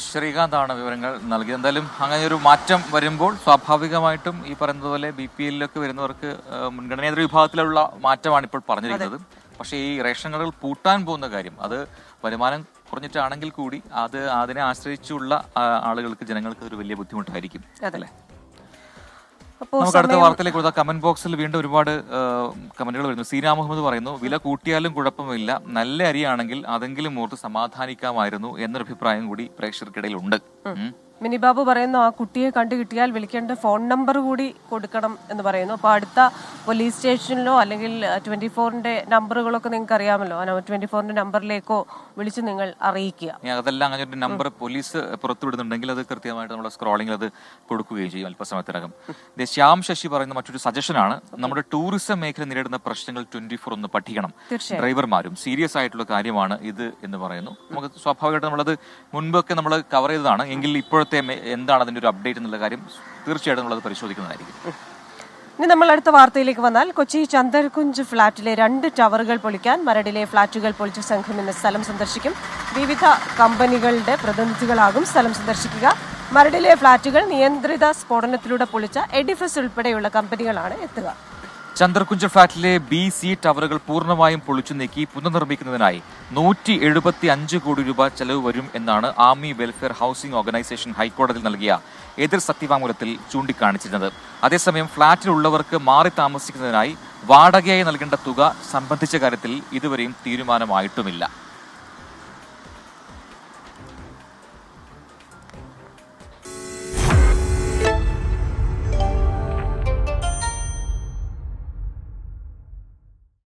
ശ്രീകാന്താണ് വിവരങ്ങൾ നൽകിയത്. എന്തായാലും അങ്ങനെ ഒരു മാറ്റം വരുമ്പോൾ സ്വാഭാവികമായിട്ടും ഈ പറയുന്നതുപോലെ BPL-ലൊക്കെ വരുന്നവർക്ക് മുൻഗണനേതര വിഭാഗത്തിലുള്ള മാറ്റമാണ് ഇപ്പോൾ പറഞ്ഞിരിക്കുന്നത്. പക്ഷേ ഈ റേഷൻ കടകൾ പൂട്ടാൻ പോകുന്ന കാര്യം അത് വരുമാനം കുറഞ്ഞിട്ടാണെങ്കിൽ കൂടി അതിനെ ആശ്രയിച്ചുള്ള ആളുകൾക്ക് ജനങ്ങൾക്ക് ഒരു വലിയ ബുദ്ധിമുട്ടായിരിക്കും അല്ലേ? അപ്പോൾ നമുക്ക് അടുത്ത വാർത്തയിലേക്ക് കൊടുത്താൽ കമന്റ് ബോക്സിൽ വീണ്ടും ഒരുപാട് കമന്റുകൾ വരുന്നു. സീന മുഹമ്മദ് പറയുന്നു, വില കൂട്ടിയാലും കുഴപ്പമില്ല, നല്ല അരിയാണെങ്കിൽ അതെങ്കിലും ഓർത്ത് സമാധാനിക്കാമായിരുന്നു എന്നൊരു അഭിപ്രായം കൂടി പ്രേക്ഷകർക്കിടയിൽ ഉണ്ട്. മിനിബാബു പറയുന്നു, ആ കുട്ടിയെ കണ്ടു കിട്ടിയാൽ വിളിക്കേണ്ട ഫോൺ നമ്പർ കൂടി കൊടുക്കണം എന്ന് പറയുന്നു. അപ്പോൾ അടുത്ത പോലീസ് സ്റ്റേഷനിലോ അല്ലെങ്കിൽ 24-ന്റെ നമ്പറുകളൊക്കെ നിങ്ങൾക്ക് അറിയാമല്ലോ, 24-ന്റെ നമ്പറിലേക്കോ വിളിച്ച് നിങ്ങൾ അറിയിക്കുക. അതെല്ലാം അങ്ങനെ ഒരു നമ്പർ പോലീസ് പുറത്തുവിടുന്നുണ്ടെങ്കിൽ അത് കൃത്യമായിട്ട് നമ്മുടെ സ്ക്രോളിംഗിൽ അത് കൊടുക്കുകയും ചെയ്യും അല്പസമയത്തിനകം. ശ്യാം ശശി പറയുന്ന മറ്റൊരു സജഷനാണ്, നമ്മുടെ ടൂറിസം മേഖല നേരിടുന്ന പ്രശ്നങ്ങൾ 24 ഒന്ന് പഠിക്കണം. ഡ്രൈവർമാരും സീരിയസ് ആയിട്ടുള്ള കാര്യമാണ് ഇത് എന്ന് പറയുന്നു. നമുക്ക് സ്വാഭാവികമായിട്ട് നമ്മളത് മുൻപൊക്കെ നമ്മൾ കവർ ചെയ്തതാണ്, എങ്കിൽ ഇപ്പോഴത്തെ എന്താണ് അതിന്റെ ഒരു അപ്ഡേറ്റ് എന്നുള്ള കാര്യം തീർച്ചയായിട്ടും നമ്മളത് പരിശോധിക്കുന്നതായിരിക്കും. ഇനി നമ്മൾ അടുത്ത വാർത്തയിലേക്ക് വന്നാൽ, കൊച്ചി ചന്ദർകുഞ്ച് ഫ്ളാറ്റിലെ 2 ടവറുകൾ പൊളിക്കാൻ മരടിലെ ഫ്ളാറ്റുകൾ പൊളിച്ച സംഘം ഇന്ന് സ്ഥലം സന്ദർശിക്കും. വിവിധ കമ്പനികളുടെ പ്രതിനിധികളാകും സ്ഥലം സന്ദർശിക്കുക. മരടിലെ ഫ്ളാറ്റുകൾ നിയന്ത്രിത സ്ഫോടനത്തിലൂടെ പൊളിച്ച എഡിഫസ് ഉൾപ്പെടെയുള്ള കമ്പനികളാണ് എത്തുക. ചന്ദർകുഞ്ച് ഫ്ളാറ്റിലെ BC ടവറുകൾ പൂർണ്ണമായും പൊളിച്ചു നീക്കി പുനർനിർമ്മിക്കുന്നതിനായി 175 കോടി രൂപ ചെലവ് വരും എന്നാണ് ആർമി വെൽഫെയർ ഹൗസിംഗ് ഓർഗനൈസേഷൻ ഹൈക്കോടതിയിൽ നൽകിയ എതിർ സത്യവാങ്മൂലത്തിൽ ചൂണ്ടിക്കാണിച്ചിരുന്നത്. അതേസമയം ഫ്ളാറ്റിലുള്ളവർക്ക് മാറി താമസിക്കുന്നതിനായി വാടകയായി നൽകേണ്ട തുക സംബന്ധിച്ച കാര്യത്തിൽ ഇതുവരെയും തീരുമാനമായിട്ടുമില്ല.